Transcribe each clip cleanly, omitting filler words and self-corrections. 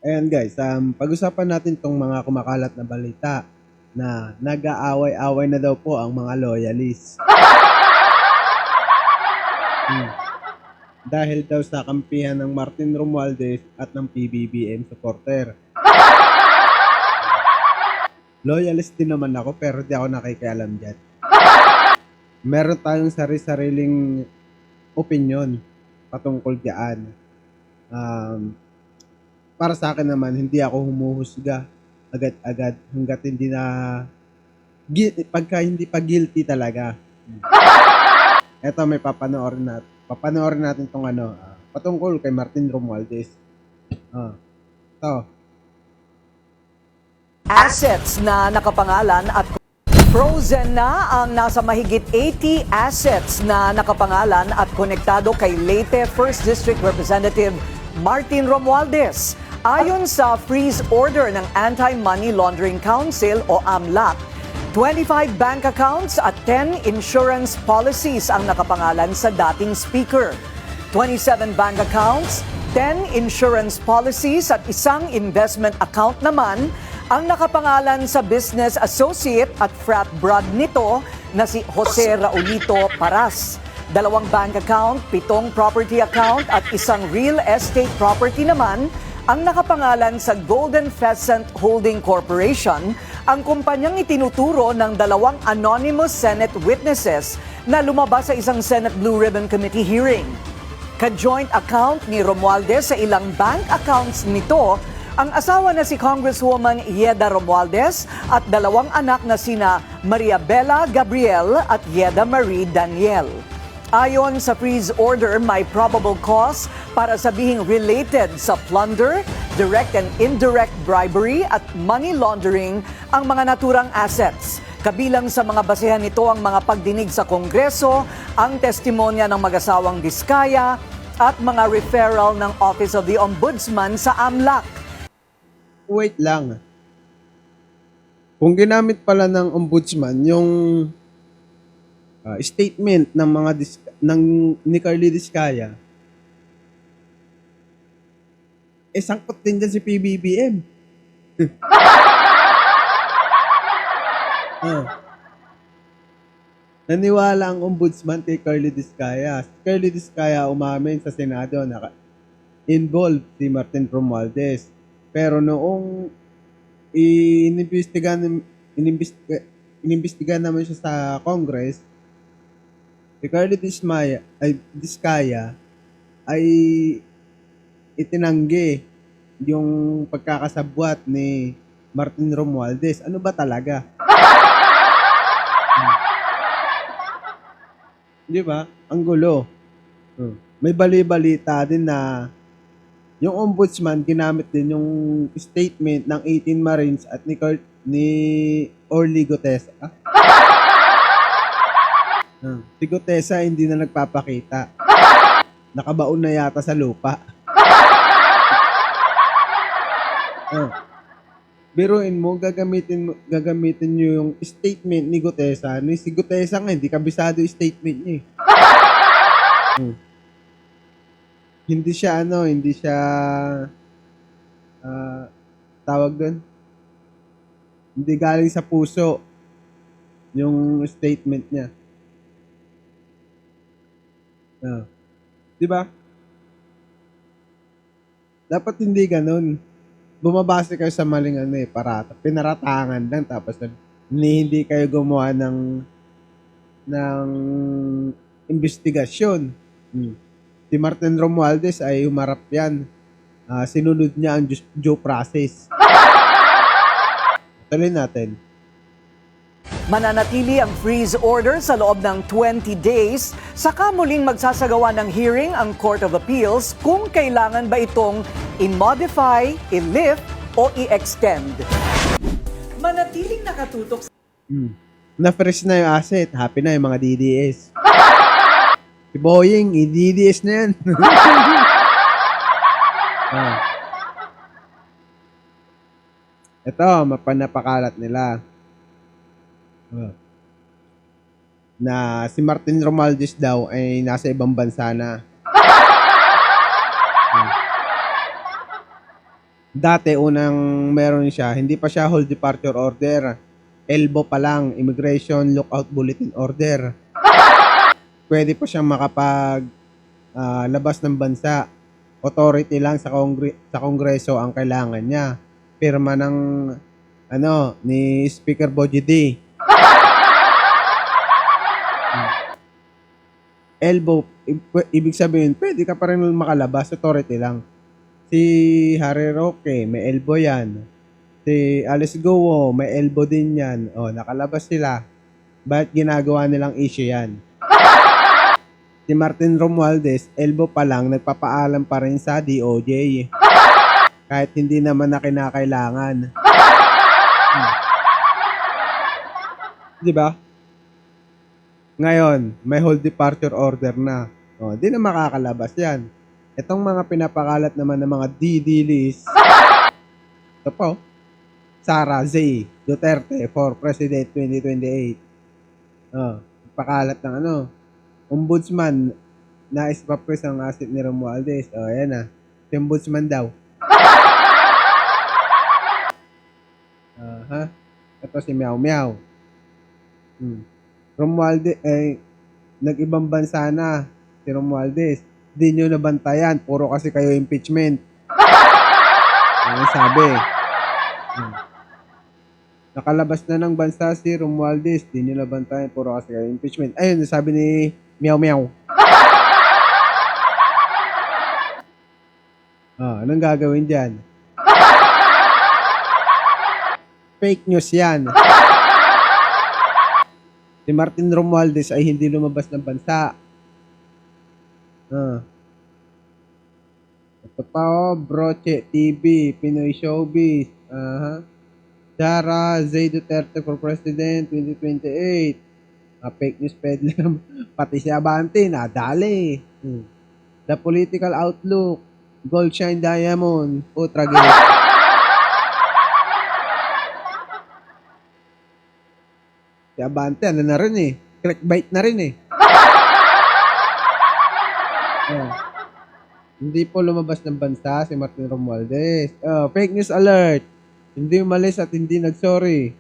Ayan guys, pag-usapan natin tong mga kumakalat na balita na nag-aaway-away na daw po ang mga loyalists. Hmm. Dahil daw sa kampihan ng Martin Romualdez at ng PBBM supporter. Loyalist din naman ako pero di ako nakikialam dyan. Meron tayong sari-sariling opinion patungkol diyan. Para sa akin naman, hindi ako humuhusga agad-agad hanggat hindi na pagka hindi pa guilty talaga. Eto may papanoorin natin tong patungkol kay Martin Romualdez. Ito. Assets na nakapangalan at frozen na ang nasa mahigit 80 assets na nakapangalan at konektado kay Leyte 1st District Representative Martin Romualdez. Ayon sa freeze order ng Anti-Money Laundering Council o AMLAC, 25 bank accounts at 10 insurance policies ang nakapangalan sa dating speaker. 27 bank accounts, 10 insurance policies at isang investment account naman ang nakapangalan sa business associate at frat brad nito na si Jose Raulito Paras. 2 bank account, 7 property account at isang real estate property naman ang nakapangalan sa Golden Pheasant Holding Corporation, ang kumpanyang itinuturo ng 2 anonymous Senate witnesses na lumabas sa isang Senate Blue Ribbon Committee hearing. Ka-joint account ni Romualdez sa ilang bank accounts nito ang asawa na si Congresswoman Yeda Romualdez at 2 anak na sina Maria Bella Gabriel at Yeda Marie Daniel. Ayon sa freeze order, may probable cause para sabihing related sa plunder, direct and indirect bribery at money laundering ang mga naturang assets. Kabilang sa mga basehan nito ang mga pagdinig sa Kongreso, ang testimonya ng mag-asawang Diskaya at mga referral ng Office of the Ombudsman sa AMLAC. Wait lang. Kung ginamit pala ng ombudsman yung statement ng mga ni Carly Diskaya, sangkot din dyan si PBBM. Naniwala ang ombudsman kay Carly Diskaya. Si Carly Diskaya umamin sa Senado na involved si Martin Romualdez. Pero noong inimbestigahan naman siya sa Congress, si Carly Diskaya ay itinanggi yung pagkakasabwat ni Martin Romualdez. Ano ba talaga? Di ba? Ang gulo. May bali-balita din na yung ombudsman ginamit din yung statement ng 18 Marines at ni Orly Gutesa. Si Gutesa hindi na nagpapakita. Nakabaon na yata sa lupa. Biruin mo, gagamitin nyo yung statement ni Gutesa. Si Gutesa nga, hindi kabisado yung statement niya. Hindi siya tawag doon. Hindi galing sa puso yung statement niya. Di ba? Dapat hindi ganun. Bumabase kayo sa maling pinaratangan lang tapos hindi kayo gumawa ng investigasyon. Si Martin Romualdez ay humarap yan. Sinunod niya ang due process. Tuloy natin. Mananatili ang freeze order sa loob ng 20 days, saka muling magsasagawa ng hearing ang Court of Appeals kung kailangan ba itong i-modify, i-lift o i-extend. Manatiling nakatutok sa Na-freeze na yung asset. Happy na yung mga DDS. Si Boying, i-DDS na yan. Ito, mapanapakalat nila. Na si Martin Romualdez daw ay nasa ibang bansa na. Dati unang meron siya, hindi pa siya hold departure order. ELBO pa lang, Immigration Lookout Bulletin Order. Pwede pa siyang makapag labas ng bansa. Authority lang sa Kongreso ang kailangan niya. Pirma ng ni Speaker Boji D. ELBO, ibig sabihin, pwede ka pa rin makalabas, authority lang. Si Harry Roque, may elbow yan. Si Alice Goo, may elbow din yan. O, nakalabas sila. Bakit ginagawa nilang issue yan? Si Martin Romualdez, elbow pa lang, nagpapaalam pa rin sa DOJ. Kahit hindi naman na kinakailangan. Di ba? Ngayon, may hold departure order na. O, di na makakalabas yan. Itong mga pinapakalat naman ng mga DD-list. Ito po. Sara Z. Duterte for President 2028. Pakalat ng Ombudsman. Nais pa-press ang asset ni Romualdez. Ayan na. Si Ombudsman daw. Ito si Meow Meow. Romualdez, nag-ibang bansa na si Romualdez. Di nyo nabantayan. Puro kasi kayo impeachment. Ano sabi? Nakalabas na ng bansa si Romualdez. Di nyo nabantayan. Puro kasi kayo impeachment. Ayun, sabi ni Meow Meow. Anong gagawin dyan? Fake news yan. Si Martin Romualdez ay hindi lumabas ng bansa. Ito pa Broche TV, Pinoy Showbiz. Sara Z. Duterte for President 2028. Fake news peddler. Pati si Abante, nadali. The Political Outlook. Gold Shine Diamond. Tragedy. Si Abante, na rin eh. Clickbait na rin eh. Hindi po lumabas ng bansa si Martin Romualdez. Fake news alert. Hindi umalis at hindi nagsorry.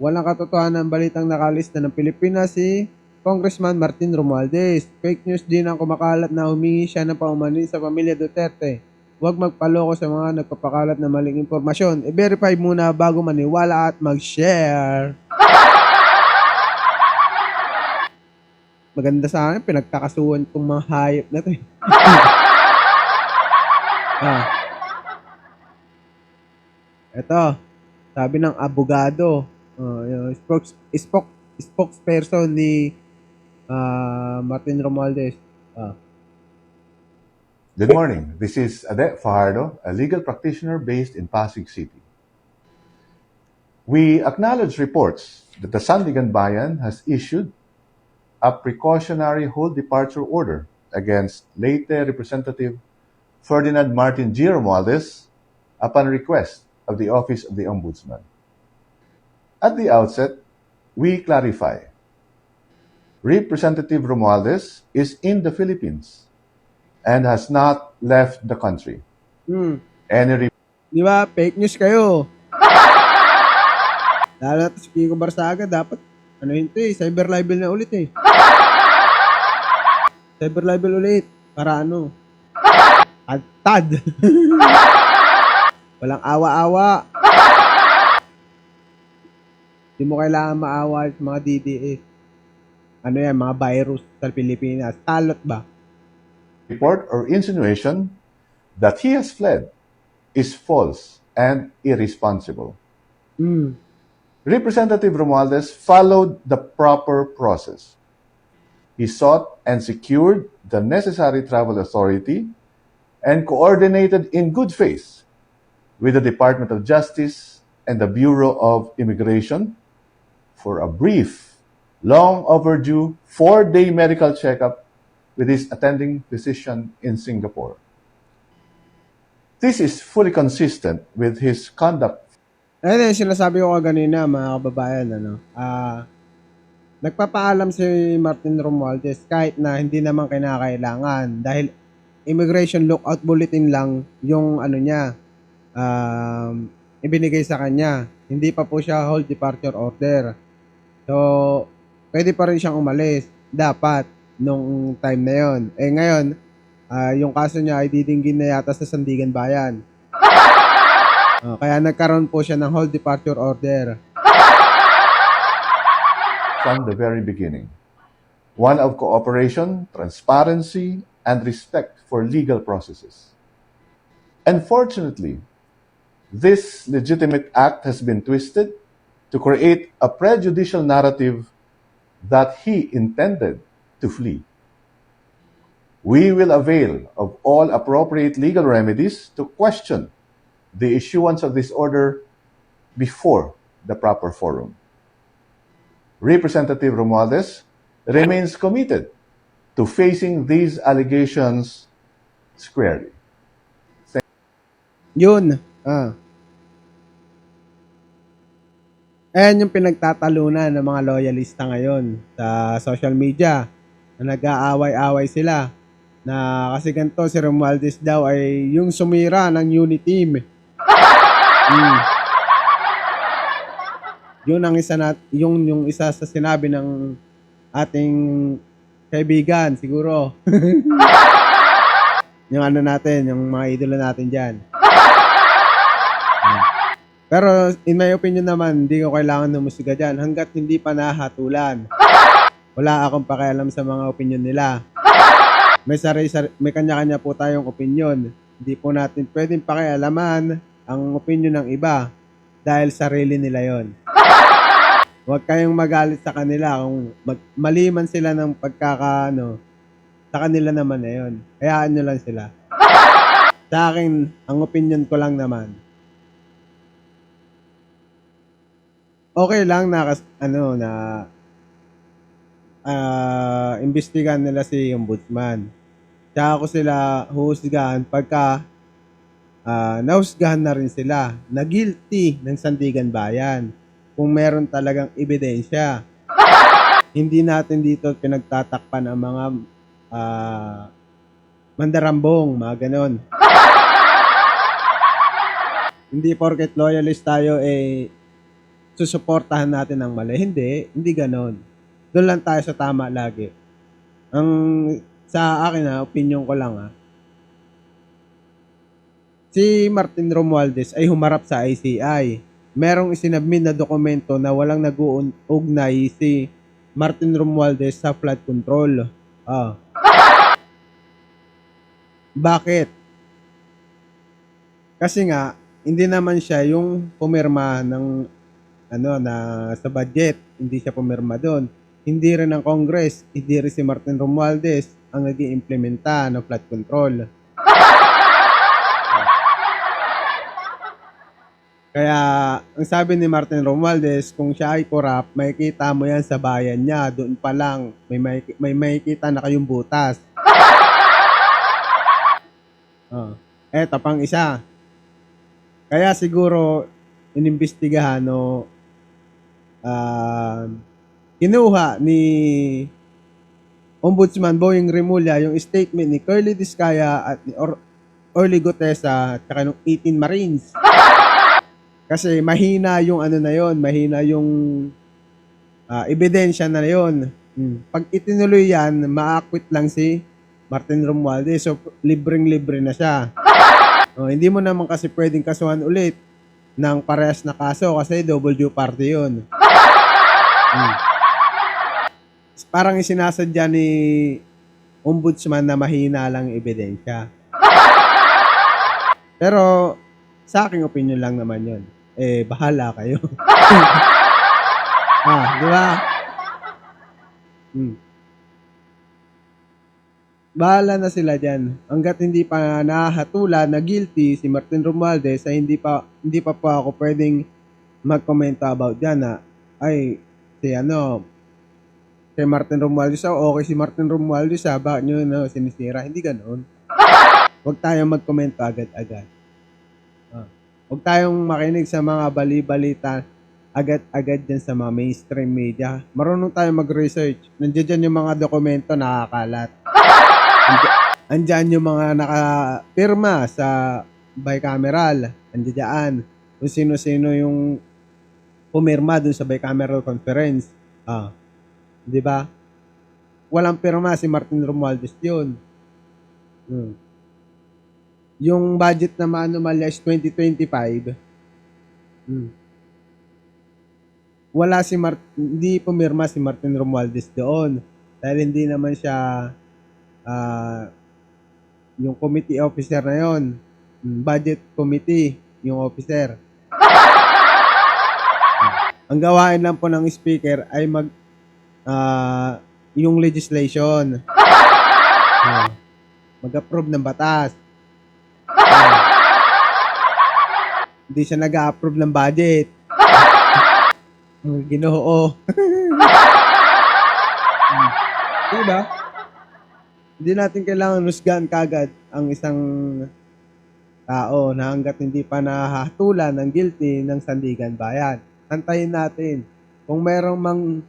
Walang katotohanan ang balitang nakalista ng Pilipinas si Congressman Martin Romualdez. Fake news din ang kumakalat na humingi siya ng paumanhin sa pamilya Duterte. Huwag magpaloko sa mga nagpapakalat na maling impormasyon. I-verify muna bago maniwala at mag-share. Maganda sa akin, pinagtakasuhan itong mga hayop na ito. Ito, sabi ng abogado, yung spokesperson ni Martin Romualdez. Good morning. This is Ade Fajardo, a legal practitioner based in Pasig City. We acknowledge reports that the Sandigan Bayan has issued a precautionary hold departure order against late Representative Ferdinand Martin G. Romualdez upon request of the Office of the Ombudsman. At the outset, we clarify. Representative Romualdez is in the Philippines and has not left the country. Di ba? Fake news kayo. Lalo na si Kiko Barsaga, dapat cyber libel na ulit eh. Cyber libel ulit. Para Tad. Walang awa-awa. Hindi mo kailangan maawa sa mga DDA. Mga virus sa Pilipinas. Talot ba? Report or insinuation that he has fled is false and irresponsible. Representative Romualdez followed the proper process. He sought and secured the necessary travel authority and coordinated in good faith with the Department of Justice and the Bureau of Immigration for a brief, long overdue 4-day medical checkup with his attending physician in Singapore. This is fully consistent with his conduct. Ayun yung sinasabi ko kanina, mga kababayan, nagpapaalam si Martin Romualdez kahit na hindi naman kinakailangan dahil Immigration Lookout Bulletin lang yung ibinigay sa kanya. Hindi pa po siya hold departure order. So, pwede pa rin siyang umalis. Dapat, nung time na yon. Eh ngayon, yung kaso niya ay didinggin na yata sa Sandigan Bayan. Kaya nagkaroon po siya ng hold departure order. From the very beginning. One of cooperation, transparency, and respect for legal processes. Unfortunately, this legitimate act has been twisted to create a prejudicial narrative that he intended to flee. We will avail of all appropriate legal remedies to question the issuance of this order before the proper forum. Representative Romualdez remains committed to facing these allegations squarely. Yun. Ayan yung pinagtatalunan ng mga loyalista ngayon sa social media na nag-aaway-away sila na kasi ganito si Romualdez daw ay yung sumira ng unity team. Yun ang yung isa sa sinabi ng ating kaibigan siguro. Yung ano natin, yung mga idolo natin diyan. Pero in my opinion naman, hindi ko kailangan humusga dyan hanggat hindi pa nahatulan. Wala akong pakialam sa mga opinion nila. May kanya-kanya po tayong opinion. Hindi po natin pwedeng pakialaman ang opinion ng iba dahil sarili nila yon. Huwag kayong magalit sa kanila kung mali man sila ng sa kanila naman na yun. Hayaan nyo lang sila. Sa akin, ang opinion ko lang naman, okay lang na imbestigahan nila si Ombudsman. Tsaka ko sila huhusgahan pagka nahusgahan na rin sila na guilty ng Sandigan Bayan kung meron talagang ebidensya. Hindi natin dito pinagtatakpan ang mga mandarambong, mga ganon. Hindi porket loyalist tayo susuportahan natin ang mali. Hindi ganon. Doon lang tayo sa tama lagi. Ang sa akin opinion ko lang si Martin Romualdez ay humarap sa ICI. Merong isinabmin na dokumento na walang nag-uugnay si Martin Romualdez sa flood control. Bakit? Kasi nga, hindi naman siya yung pumirma ng na sa budget. Hindi siya pumirma doon. Hindi rin ang Congress, hindi rin si Martin Romualdez ang nag-iimplementa ng flood control. Kaya, ang sabi ni Martin Romualdez, kung siya ay corrupt, makikita mo yan sa bayan niya. Doon pa lang, may makikita na kayong butas. Eto, pang isa. Kaya siguro, inimbestigahan kinuha ni Ombudsman Boying Remulla yung statement ni Curly Discaya at ni Orly Gutesa at saka ng 18 Marines. Kasi mahina yung mahina yung ebidensya na yon. Pag itinuloy yan, ma-acquit lang si Martin Romualdez. So, libreng-libre na siya. Hindi mo naman kasi pwedeng kasuhan ulit ng parehas na kaso kasi double due party yun. Parang isinasadya ni Ombudsman na mahina lang ebidensya. Pero, sa aking opinion lang naman yun. Bahala kayo. Di ba? Bahala na sila dyan. Hanggat hindi pa nahatulan na guilty si Martin Romualdez ay hindi pa po ako pwedeng mag-comment about dyan si Martin Romualdez okay si Martin Romualdez bakit nyo sinisira? Hindi ganoon. Huwag tayong mag-comment agad-agad. Huwag tayong makinig sa mga bali-balita agad-agad dyan sa mga mainstream media. Marunong tayong mag-research. Nandiyan dyan yung mga dokumento nakakalat. Andyan yung mga nakapirma sa bicameral. Andiyan kung sino-sino yung pumirma dun sa bicameral conference. Di ba? Walang pirma si Martin Romualdez yun. Yung budget na maanumalya is 2025. Hindi pumirma si Martin Romualdez doon dahil hindi naman siya yung committee officer na yon. Budget committee yung officer. Ang gawain lang po ng speaker ay yung legislation. Mag-approve ng batas. Hindi siya nag-a-approve ng budget. Ginoo. Diba? Hindi natin kailangan husgahan kagad ang isang tao na hanggat hindi pa nahahatulan ng guilty ng Sandigan Bayan. Antayin natin. Kung merong mang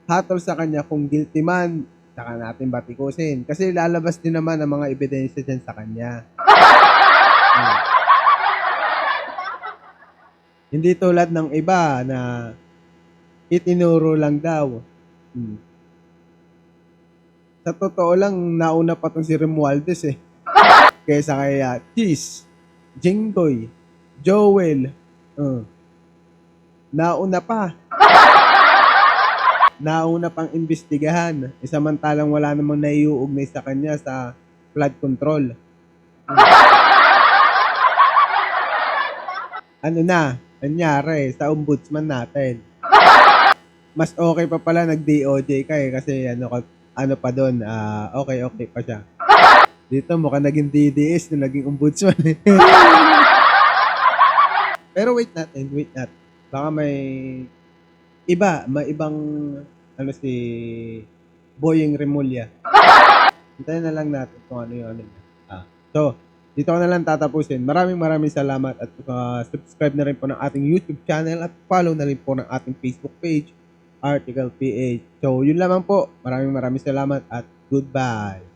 hatol sa kanya, kung guilty man, saka natin batikusin. Kasi lalabas din naman ang mga ebidensya dyan sa kanya. Hindi tulad ng iba na itinuro lang daw. Sa totoo lang, nauna pa tong si Romualdez kaysa kay Cheese, Jinggoy, Joel. Nauna pa. Nauna pang imbestigahan. Samantalang wala namang naiuugnay sa kanya sa flood control. Ano na? Nangyari sa ombudsman natin. Mas okay pa pala nag-DOJ ka kasi ano pa doon, okay pa siya. Dito mukhang naging DDS na naging ombudsman. Pero wait natin. Baka may ibang si Boyeng Remulla. Hintayin na lang natin kung ano yung So, dito ko na lang tatapusin. Maraming salamat at subscribe na rin po ng ating YouTube channel at follow na rin po ng ating Facebook page, Article PH. So, yun lamang po. Maraming salamat at goodbye.